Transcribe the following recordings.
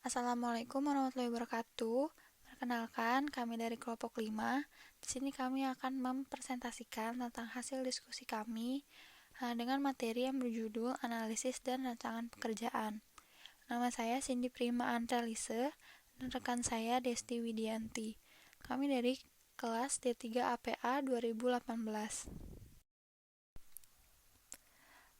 Assalamualaikum warahmatullahi wabarakatuh. Perkenalkan, kami dari kelompok 5. Di sini kami akan mempresentasikan tentang hasil diskusi kami dengan materi yang berjudul Analisis dan Rancangan Pekerjaan. Nama saya Cindy Prima Antralise dan rekan saya Desti Widianti. Kami dari kelas D3 APA 2018.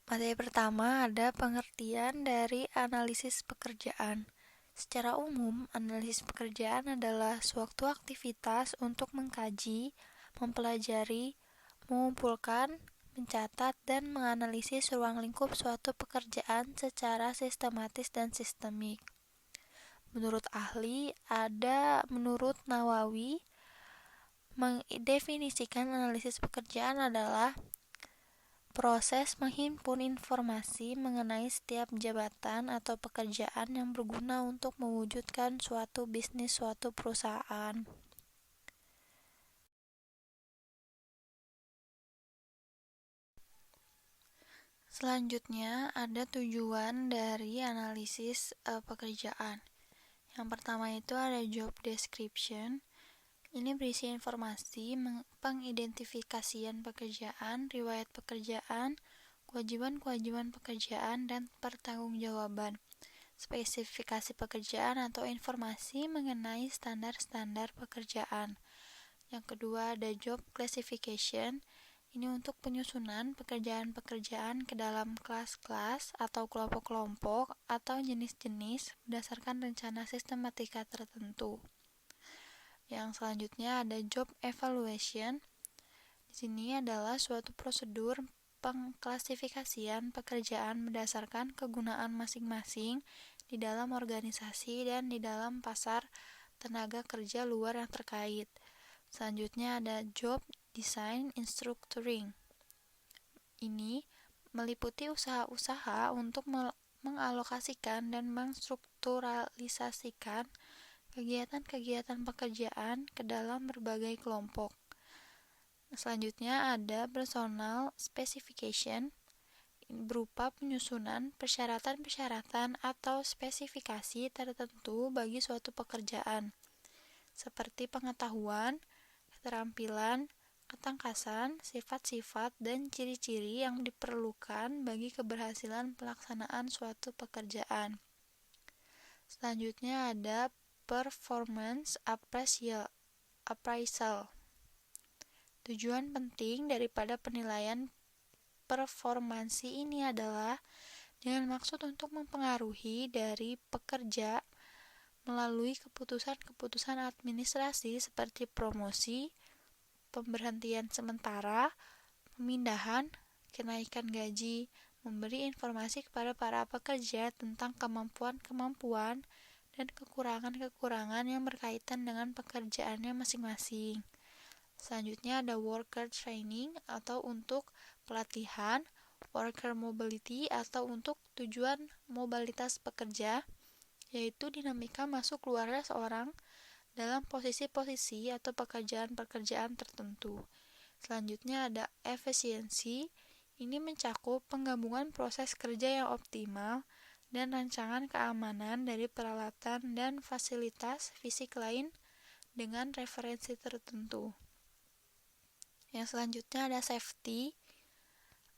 Materi pertama ada pengertian dari analisis pekerjaan. Secara umum, analisis pekerjaan adalah suatu aktivitas untuk mengkaji, mempelajari, mengumpulkan, mencatat, dan menganalisis ruang lingkup suatu pekerjaan secara sistematis dan sistemik. Menurut Nawawi, mendefinisikan analisis pekerjaan adalah proses menghimpun informasi mengenai setiap jabatan atau pekerjaan yang berguna untuk mewujudkan suatu bisnis suatu perusahaan. Selanjutnya, ada tujuan dari analisis pekerjaan. Yang pertama itu ada job description. Ini berisi informasi pengidentifikasian pekerjaan, riwayat pekerjaan, kewajiban-kewajiban pekerjaan, dan pertanggungjawaban. Spesifikasi pekerjaan atau informasi mengenai standar-standar pekerjaan. Yang kedua ada job classification. Ini untuk penyusunan pekerjaan-pekerjaan ke dalam kelas-kelas atau kelompok-kelompok atau jenis-jenis berdasarkan rencana sistematika tertentu. Yang selanjutnya ada job evaluation. Di sini adalah suatu prosedur pengklasifikasian pekerjaan berdasarkan kegunaan masing-masing di dalam organisasi dan di dalam pasar tenaga kerja luar yang terkait. Selanjutnya ada job design structuring. Ini meliputi usaha-usaha untuk mengalokasikan dan mengstrukturalisasikan kegiatan-kegiatan pekerjaan ke dalam berbagai kelompok. Selanjutnya ada personal specification, berupa penyusunan persyaratan-persyaratan atau spesifikasi tertentu bagi suatu pekerjaan, seperti pengetahuan, keterampilan, ketangkasan, sifat-sifat, dan ciri-ciri yang diperlukan bagi keberhasilan pelaksanaan suatu pekerjaan. Selanjutnya ada performance appraisal. Tujuan penting daripada penilaian performansi ini adalah dengan maksud untuk mempengaruhi dari pekerja melalui keputusan-keputusan administrasi seperti promosi, pemberhentian sementara, pemindahan, kenaikan gaji, memberi informasi kepada para pekerja tentang kemampuan-kemampuan dan kekurangan-kekurangan yang berkaitan dengan pekerjaannya masing-masing. Selanjutnya ada worker training atau untuk pelatihan, worker mobility atau untuk tujuan mobilitas pekerja, yaitu dinamika masuk keluarnya seorang dalam posisi-posisi atau pekerjaan-pekerjaan tertentu. Selanjutnya ada efisiensi. Ini mencakup penggabungan proses kerja yang optimal dan rancangan keamanan dari peralatan dan fasilitas fisik lain dengan referensi tertentu. Yang selanjutnya ada safety.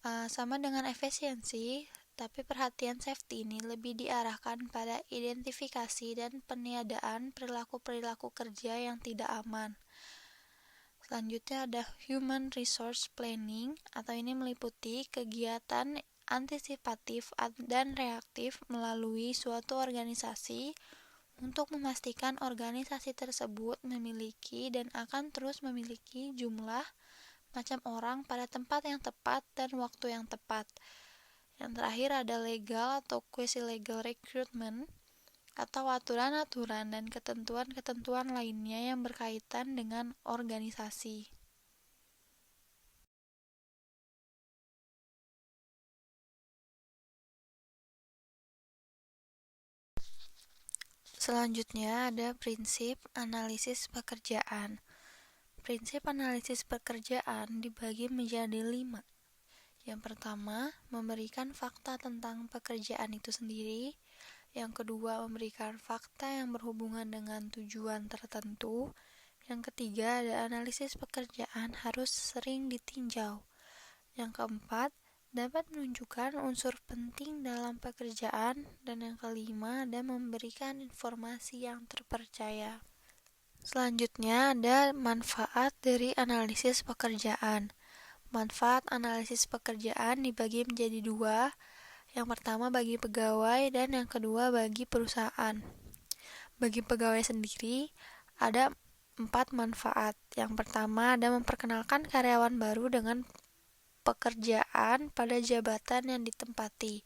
Sama dengan efisiensi, tapi perhatian safety ini lebih diarahkan pada identifikasi dan peniadaan perilaku-perilaku kerja yang tidak aman. Selanjutnya ada human resource planning, atau ini meliputi kegiatan antisipatif dan reaktif melalui suatu organisasi untuk memastikan organisasi tersebut memiliki dan akan terus memiliki jumlah macam orang pada tempat yang tepat dan waktu yang tepat. Yang terakhir ada legal atau quasi-legal recruitment, atau aturan-aturan dan ketentuan-ketentuan lainnya yang berkaitan dengan organisasi. Selanjutnya ada prinsip analisis pekerjaan. Prinsip analisis pekerjaan dibagi menjadi 5. Yang pertama, memberikan fakta tentang pekerjaan itu sendiri. Yang kedua, memberikan fakta yang berhubungan dengan tujuan tertentu. Yang ketiga, ada analisis pekerjaan harus sering ditinjau. Yang keempat, dapat menunjukkan unsur penting dalam pekerjaan. Dan yang kelima, ada memberikan informasi yang terpercaya. Selanjutnya, ada manfaat dari analisis pekerjaan. Manfaat analisis pekerjaan dibagi menjadi dua. Yang pertama bagi pegawai dan yang kedua bagi perusahaan. Bagi pegawai sendiri, ada 4 manfaat. Yang pertama ada memperkenalkan karyawan baru dengan pekerjaan pada jabatan yang ditempati.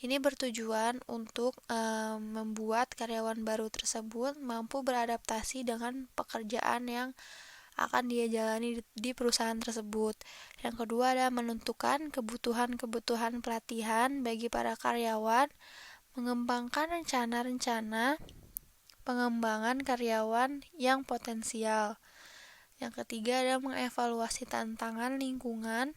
Ini bertujuan untuk membuat karyawan baru tersebut mampu beradaptasi dengan pekerjaan yang akan dia jalani di perusahaan tersebut. Yang kedua adalah menentukan kebutuhan-kebutuhan pelatihan bagi para karyawan, mengembangkan rencana-rencana pengembangan karyawan yang potensial. Yang ketiga adalah mengevaluasi tantangan lingkungan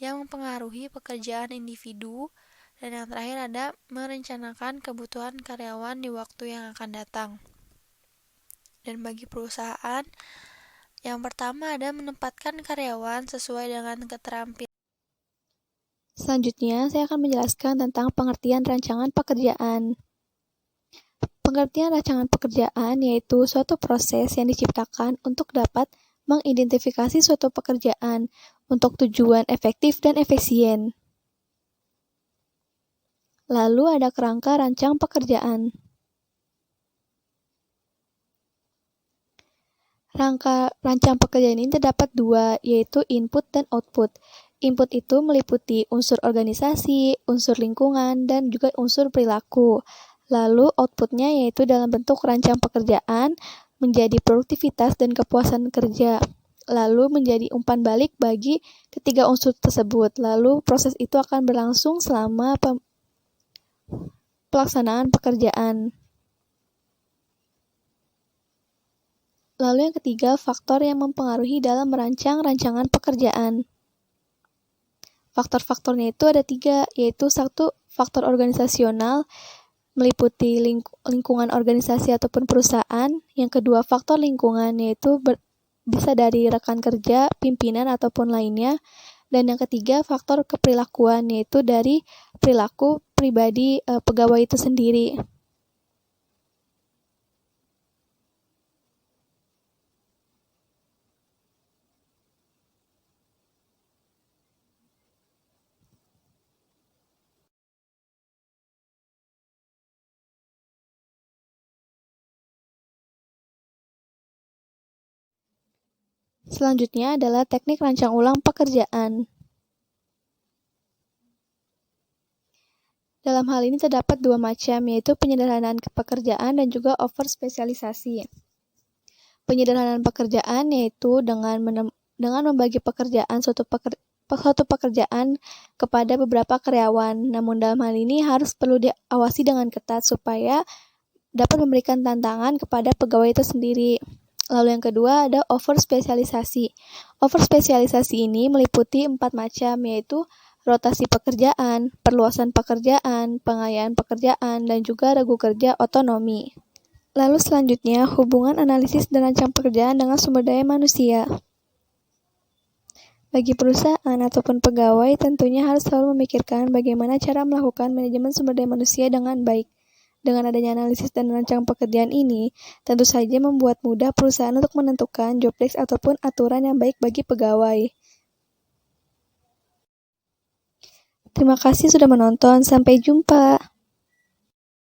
yang mempengaruhi pekerjaan individu. Dan yang terakhir ada merencanakan kebutuhan karyawan di waktu yang akan datang. Dan bagi perusahaan, yang pertama ada menempatkan karyawan sesuai dengan keterampilan. Selanjutnya, saya akan menjelaskan tentang pengertian rancangan pekerjaan. Pengertian rancangan pekerjaan yaitu suatu proses yang diciptakan untuk dapat mengidentifikasi suatu pekerjaan untuk tujuan efektif dan efisien. Lalu ada kerangka rancang pekerjaan. Rangka rancang pekerjaan ini terdapat dua, yaitu input dan output. Input itu meliputi unsur organisasi, unsur lingkungan, dan juga unsur perilaku. Lalu outputnya yaitu dalam bentuk rancang pekerjaan, menjadi produktivitas dan kepuasan kerja. Lalu menjadi umpan balik bagi ketiga unsur tersebut. Lalu proses itu akan berlangsung selama pelaksanaan pekerjaan. Lalu yang ketiga, faktor yang mempengaruhi dalam merancang rancangan pekerjaan. Faktor-faktornya itu ada 3, yaitu 1, faktor organisasional, meliputi lingkungan organisasi ataupun perusahaan. Yang kedua, faktor lingkungan, yaitu bisa dari rekan kerja, pimpinan, ataupun lainnya. Dan yang ketiga, faktor keperilakuan, yaitu dari perilaku pribadi pegawai itu sendiri. Selanjutnya adalah teknik rancang ulang pekerjaan. Dalam hal ini terdapat dua macam, yaitu penyederhanaan pekerjaan dan juga overspesialisasi. Penyederhanaan pekerjaan yaitu dengan membagi pekerjaan suatu pekerjaan kepada beberapa karyawan. Namun dalam hal ini harus perlu diawasi dengan ketat supaya dapat memberikan tantangan kepada pegawai itu sendiri. Lalu yang kedua ada overspesialisasi. Overspesialisasi ini meliputi 4 macam, yaitu rotasi pekerjaan, perluasan pekerjaan, pengayaan pekerjaan, dan juga regu kerja otonomi. Lalu selanjutnya, hubungan analisis dan rancang pekerjaan dengan sumber daya manusia. Bagi perusahaan ataupun pegawai, tentunya harus selalu memikirkan bagaimana cara melakukan manajemen sumber daya manusia dengan baik. Dengan adanya analisis dan rancang pekerjaan ini, tentu saja membuat mudah perusahaan untuk menentukan job desk ataupun aturan yang baik bagi pegawai. Terima kasih sudah menonton, sampai jumpa.